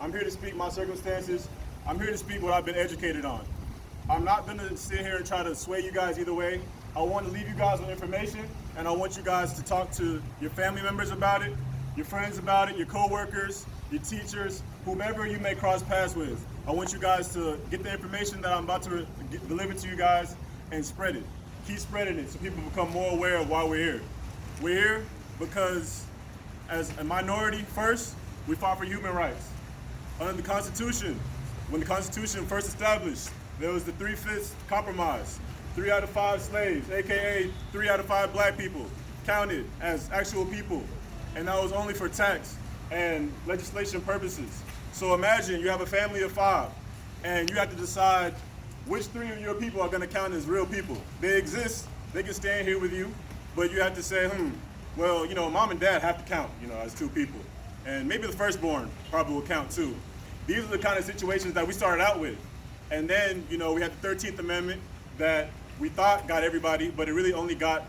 I'm here to speak my circumstances. I'm here to speak what I've been educated on. I'm not gonna sit here and try to sway you guys either way. I want to leave you guys with information, and I want you guys to talk to your family members about it, your friends about it, your co-workers, your teachers, whomever you may cross paths with. I want you guys to get the information that I'm about to deliver to you guys and spread it. Keep spreading it so people become more aware of why we're here. We're here because as a minority first, we fought for human rights. Under the Constitution, when the Constitution first established, there was the 3/5 compromise. 3 out of 5 slaves, AKA 3 out of 5 black people, counted as actual people. And that was only for tax and legislation purposes. So imagine you have a family of 5 and you have to decide which 3 of your people are gonna count as real people. They exist, they can stand here with you, but you have to say, well, mom and dad have to count, as 2 people. And maybe the firstborn probably will count too. These are the kind of situations that we started out with. And then, we had the 13th Amendment that we thought got everybody, but it really only got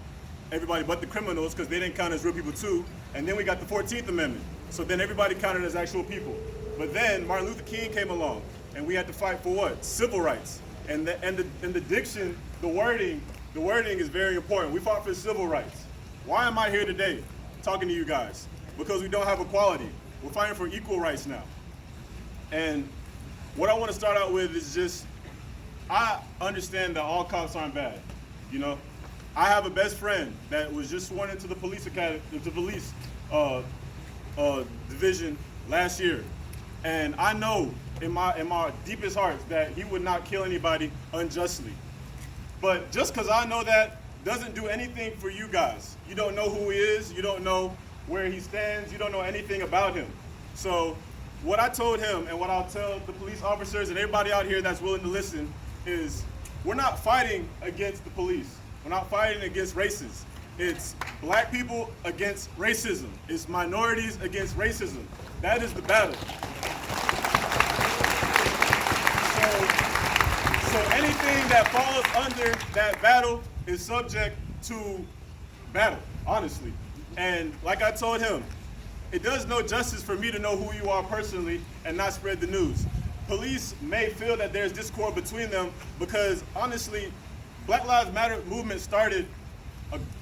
everybody but the criminals because they didn't count as real people too. And then we got the 14th Amendment. So then everybody counted as actual people. But then Martin Luther King came along and we had to fight for what? Civil rights. And the diction, the wording is very important. We fought for civil rights. Why am I here today talking to you guys? Because we don't have equality. We're fighting for equal rights now. And what I want to start out with is just, I understand that all cops aren't bad. I have a best friend that was just sworn into the police academy, the police division last year, and I know in my deepest heart that he would not kill anybody unjustly. But just because I know that doesn't do anything for you guys. You don't know who he is. You don't know where he stands. You don't know anything about him. So what I told him and what I'll tell the police officers and everybody out here that's willing to listen is we're not fighting against the police. We're not fighting against races. It's black people against racism. It's minorities against racism. That is the battle. So anything that falls under that battle is subject to battle, honestly. And like I told him, it does no justice for me to know who you are personally and not spread the news. Police may feel that there's discord between them because honestly, Black Lives Matter movement started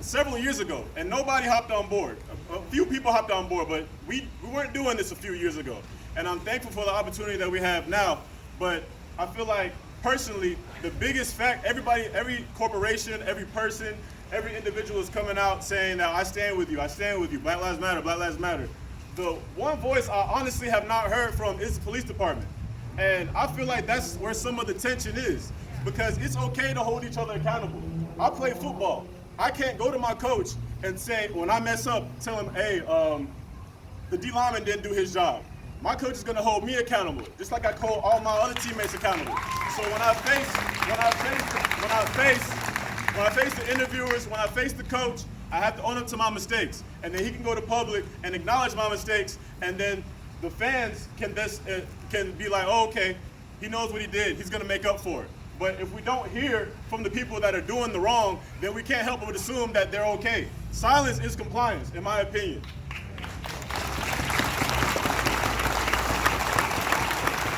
several years ago and nobody hopped on board. A few people hopped on board, but we weren't doing this a few years ago. And I'm thankful for the opportunity that we have now, but I feel like personally, the biggest fact, every corporation, every person, every individual is coming out saying that I stand with you, Black Lives Matter, Black Lives Matter. The one voice I honestly have not heard from is the police department. And I feel like that's where some of the tension is, because it's okay to hold each other accountable. I play football. I can't go to my coach and say, when I mess up, tell him, hey, the D lineman didn't do his job. My coach is gonna hold me accountable, just like I hold all my other teammates accountable. So when I face the interviewers, when I face the coach, I have to own up to my mistakes. And then he can go to public and acknowledge my mistakes, and then the fans can be like, oh, okay, he knows what he did, he's gonna make up for it. But if we don't hear from the people that are doing the wrong, then we can't help but assume that they're okay. Silence is compliance, in my opinion.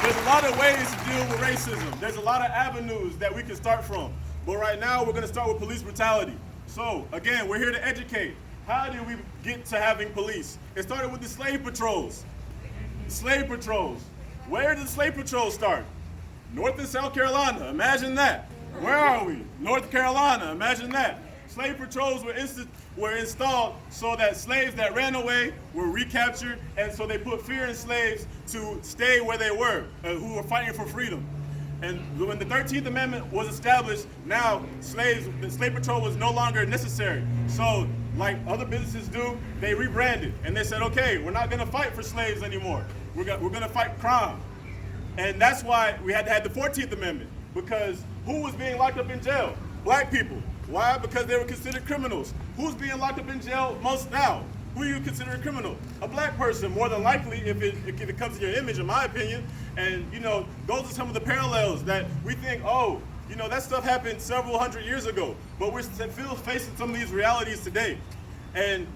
There's a lot of ways to deal with racism. There's a lot of avenues that we can start from. But right now, we're gonna start with police brutality. So again, we're here to educate. How did we get to having police? It started with the slave patrols. Slave patrols. Where did the slave patrols start? North and South Carolina, imagine that. Where are we? North Carolina, imagine that. Slave patrols were installed so that slaves that ran away were recaptured, and so they put fear in slaves to stay where they were, who were fighting for freedom. And when the 13th Amendment was established, now the slave patrol was no longer necessary. So like other businesses do, they rebranded and they said, okay, we're not gonna fight for slaves anymore. We're gonna fight crime. And that's why we had to have the 14th Amendment, because who was being locked up in jail? Black people. Why? Because they were considered criminals. Who's being locked up in jail most now? Who you consider a criminal? A black person, more than likely, if it comes to your image, in my opinion. And those are some of the parallels that we think, oh, that stuff happened several hundred years ago, but we're still facing some of these realities today. And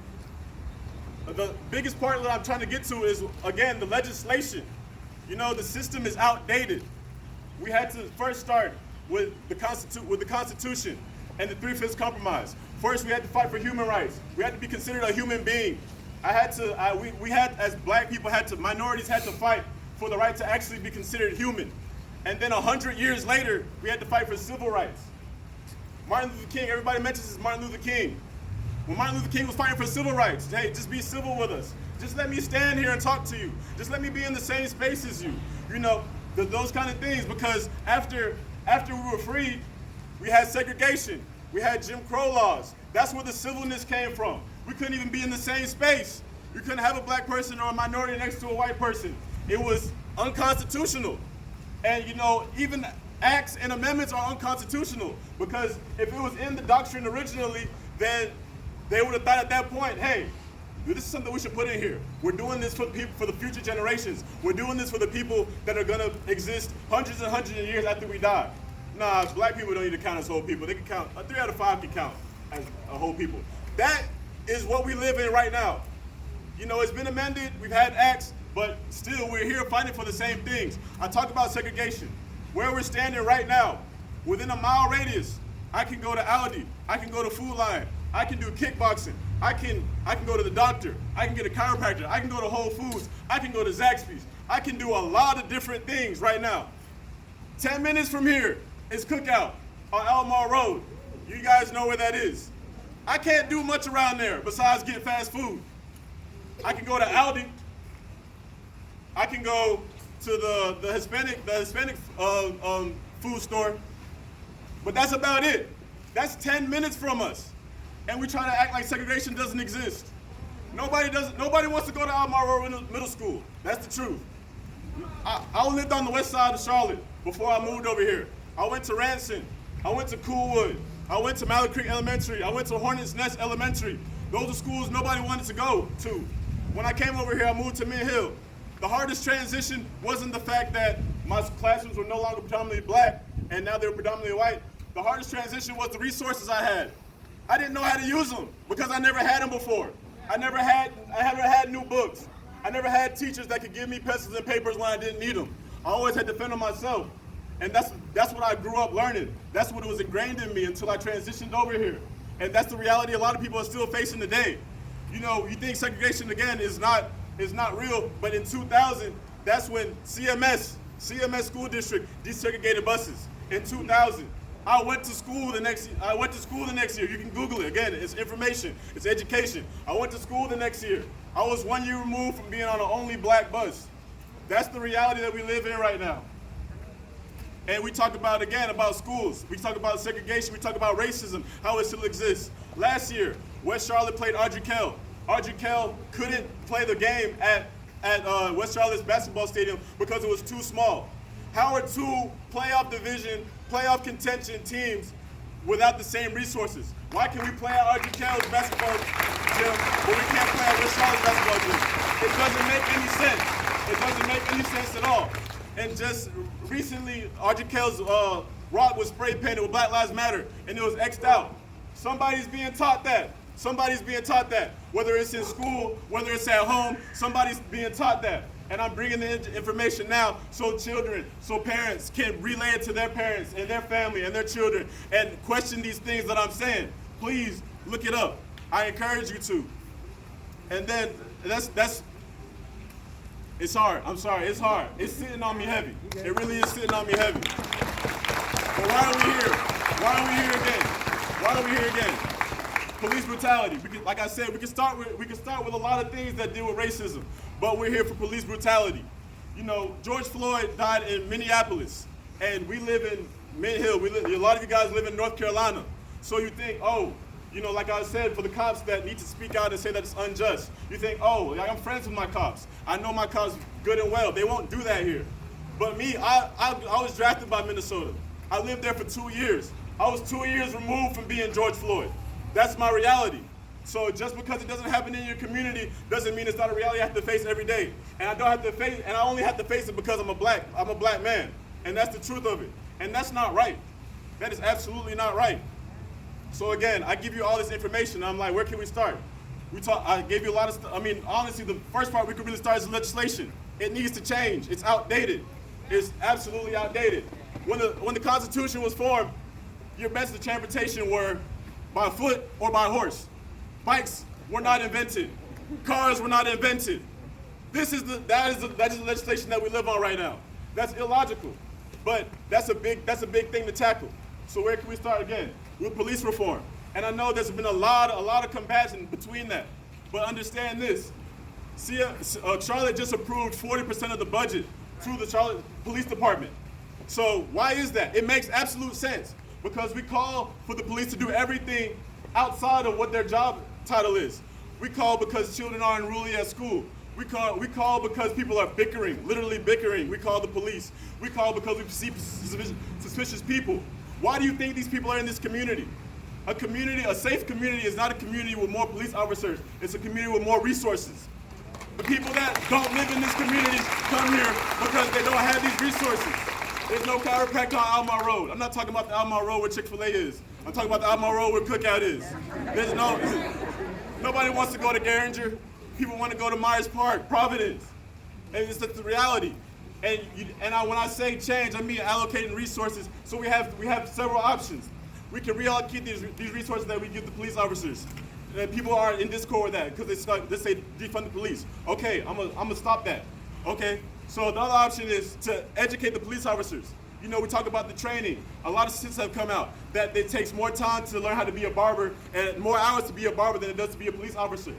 the biggest part that I'm trying to get to is, again, the legislation. You know, the system is outdated. We had to first start with the Constitution and the Three-Fifths Compromise. First, we had to fight for human rights. We had to be considered a human being. We had, as black people, minorities had to fight for the right to actually be considered human. And then 100 years later, we had to fight for civil rights. Martin Luther King, everybody mentions Martin Luther King. When Martin Luther King was fighting for civil rights, hey, just be civil with us. Just let me stand here and talk to you. Just let me be in the same space as you. You know, those kind of things, because after we were free, we had segregation. We had Jim Crow laws. That's where the civilness came from. We couldn't even be in the same space. We couldn't have a black person or a minority next to a white person. It was unconstitutional. And you know, even acts and amendments are unconstitutional, because if it was in the doctrine originally, then they would have thought at that point, hey, this is something we should put in here. We're doing this for the people, for the future generations. We're doing this for the people that are gonna exist hundreds and hundreds of years after we die. Nah, black people don't need to count as whole people. They can count, 3 out of 5 can count as a whole people. That is what we live in right now. You know, it's been amended, we've had acts, but still we're here fighting for the same things. I talk about segregation. Where we're standing right now, within a mile radius, I can go to Aldi, I can go to Food Lion, I can do kickboxing, I can go to the doctor, I can get a chiropractor, I can go to Whole Foods, I can go to Zaxby's, I can do a lot of different things right now. 10 minutes from here is Cookout on Almar Road. You guys know where that is. I can't do much around there besides get fast food. I can go to Aldi, I can go to the Hispanic food store, but that's about it. That's 10 minutes from us. And we try to act like segregation doesn't exist. Nobody wants to go to Almar Road Middle School. That's the truth. I lived on the west side of Charlotte before I moved over here. I went to Ranson. I went to Coolwood. I went to Mallard Creek Elementary. I went to Hornets Nest Elementary. Those are schools nobody wanted to go to. When I came over here, I moved to Mint Hill. The hardest transition wasn't the fact that my classrooms were no longer predominantly black and now they were predominantly white. The hardest transition was the resources I had. I didn't know how to use them because I never had them before. I never had new books. I never had teachers that could give me pencils and papers when I didn't need them. I always had to fend on myself. And that's what I grew up learning. That's what was ingrained in me until I transitioned over here. And that's the reality a lot of people are still facing today. You know, you think segregation again is not real, but in 2000, that's when CMS school district desegregated buses. In 2000. I went to school the next year. You can Google it. Again, it's information, it's education. I went to school the next year. I was 1 year removed from being on an only black bus. That's the reality that we live in right now. And we talk about schools. We talk about segregation. We talk about racism, how it still exists. Last year, West Charlotte played Ardrey-Kell. Ardrey-Kell couldn't play the game at West Charlotte's basketball stadium because it was too small. How are 2 playoff contention teams without the same resources? Why can we play at Ardrey-Kell's basketball gym, but we can't play at West Charlotte's basketball gym? It doesn't make any sense. It doesn't make any sense at all. And just recently, Ardrey-Kell's rock was spray painted with Black Lives Matter, and it was X'd out. Somebody's being taught that. Somebody's being taught that. Whether it's in school, whether it's at home, somebody's being taught that. And I'm bringing the information now so parents can relay it to their parents and their family and their children and question these things that I'm saying. Please look it up. I encourage you to. And then it's hard. I'm sorry, it's hard. It's sitting on me heavy. It really is sitting on me heavy. But why are we here? Why are we here again? Police brutality. Like I said, we can start with a lot of things that deal with racism, but we're here for police brutality. You know, George Floyd died in Minneapolis, and we live in Mint Hill. A lot of you guys live in North Carolina. So you think, oh, you know, like I said, for the cops that need to speak out and say that it's unjust, you think, oh, like I'm friends with my cops. I know my cops good and well. They won't do that here. But me, I was drafted by Minnesota. I lived there for 2 years. I was 2 years removed from being George Floyd. That's my reality. So just because it doesn't happen in your community doesn't mean it's not a reality I have to face every day. And I only have to face it because I'm a black man. And that's the truth of it. And that's not right. That is absolutely not right. So again, I give you all this information. I'm like, where can we start? I gave you a lot of stuff. I mean, honestly, the first part we could really start is legislation. It needs to change. It's outdated. It's absolutely outdated. When the Constitution was formed, your methods of transportation were by foot or by horse. Bikes were not invented. Cars were not invented. That is the legislation that we live on right now. That's illogical, but that's a big thing to tackle. So where can we start again? With police reform. And I know there's been a lot of comparison between that. But understand this. Charlotte just approved 40% of the budget through the Charlotte Police Department. So why is that? It makes absolute sense because we call for the police to do everything outside of what their job title is. We call because children are unruly at school. We call because people are bickering, literally bickering. We call the police. We call because we see suspicious people. Why do you think these people are in this community? A safe community is not a community with more police officers. It's a community with more resources. The people that don't live in this community come here because they don't have these resources. There's no chiropractor on Almar Road. I'm not talking about the Almar Road where Chick-fil-A is. I'm talking about the Almar Road where Cookout is. Nobody wants to go to Garinger. People want to go to Myers Park, Providence. And it's just the reality. And when I say change, I mean allocating resources. So we have several options. We can reallocate these resources that we give the police officers. And people are in discord with that because they say defund the police. Okay, I'm gonna stop that. Okay, so the other option is to educate the police officers. You know, we talk about the training. A lot of statistics have come out that it takes more time to learn how to be a barber and more hours to be a barber than it does to be a police officer.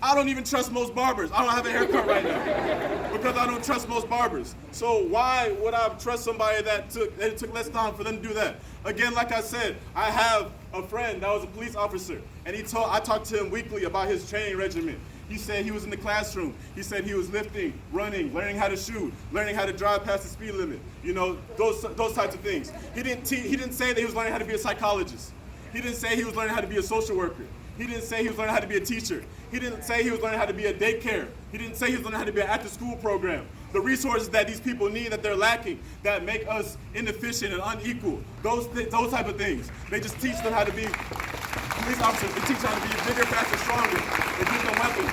I don't even trust most barbers. I don't have a haircut right now because I don't trust most barbers. So why would I trust somebody that it took less time for them to do that? Again, like I said, I have a friend that was a police officer, and I talked to him weekly about his training regimen. He said he was in the classroom. He said he was lifting, running, learning how to shoot, learning how to drive past the speed limit. You know, those types of things. He didn't say that he was learning how to be a psychologist. He didn't say he was learning how to be a social worker. He didn't say he was learning how to be a teacher. He didn't say he was learning how to be a daycare. He didn't say he was learning how to be an after-school program. The resources that these people need, that they're lacking, that make us inefficient and unequal, those type of things. They just teach them how to be police officers. They teach them how to be bigger, faster, stronger. They give them weapons.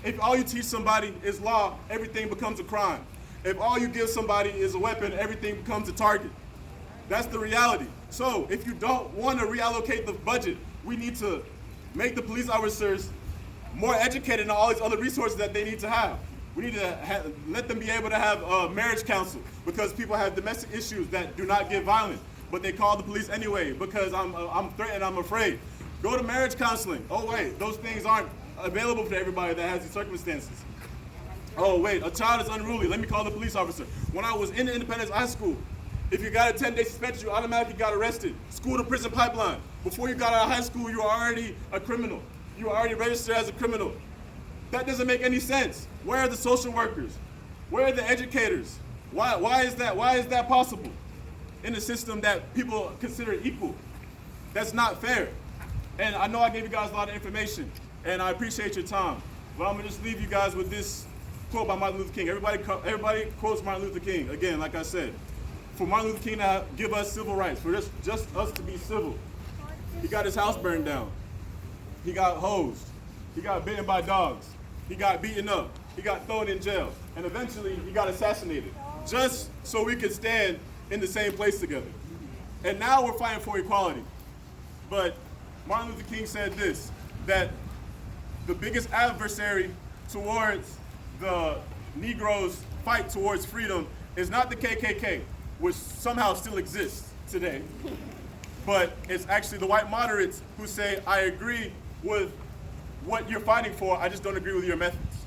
If all you teach somebody is law, everything becomes a crime. If all you give somebody is a weapon, everything becomes a target. That's the reality. So if you don't want to reallocate the budget, we need to make the police officers more educated in all these other resources that they need to have. We need to let them be able to have a marriage counsel because people have domestic issues that do not get violent, but they call the police anyway because I'm threatened, I'm afraid. Go to marriage counseling. Oh wait, those things aren't available for everybody that has these circumstances. Oh wait, a child is unruly. Let me call the police officer. When I was in Independence High School, if you got a 10-day suspension, you automatically got arrested. School to prison pipeline. Before you got out of high school, you were already a criminal. You were already registered as a criminal. That doesn't make any sense. Where are the social workers? Where are the educators? Why is that possible in a system that people consider equal? That's not fair. And I know I gave you guys a lot of information, and I appreciate your time. But I'm gonna just leave you guys with this quote by Martin Luther King. Everybody quotes Martin Luther King. Again, like I said, for Martin Luther King to give us civil rights, for just us to be civil. He got his house burned down. He got hosed. He got bitten by dogs. He got beaten up. He got thrown in jail. And eventually he got assassinated just so we could stand in the same place together. And now we're fighting for equality. But Martin Luther King said this, that the biggest adversary towards the Negroes' fight towards freedom is not the KKK, which somehow still exists today, but it's actually the white moderates who say, I agree with what you're fighting for, I just don't agree with your methods.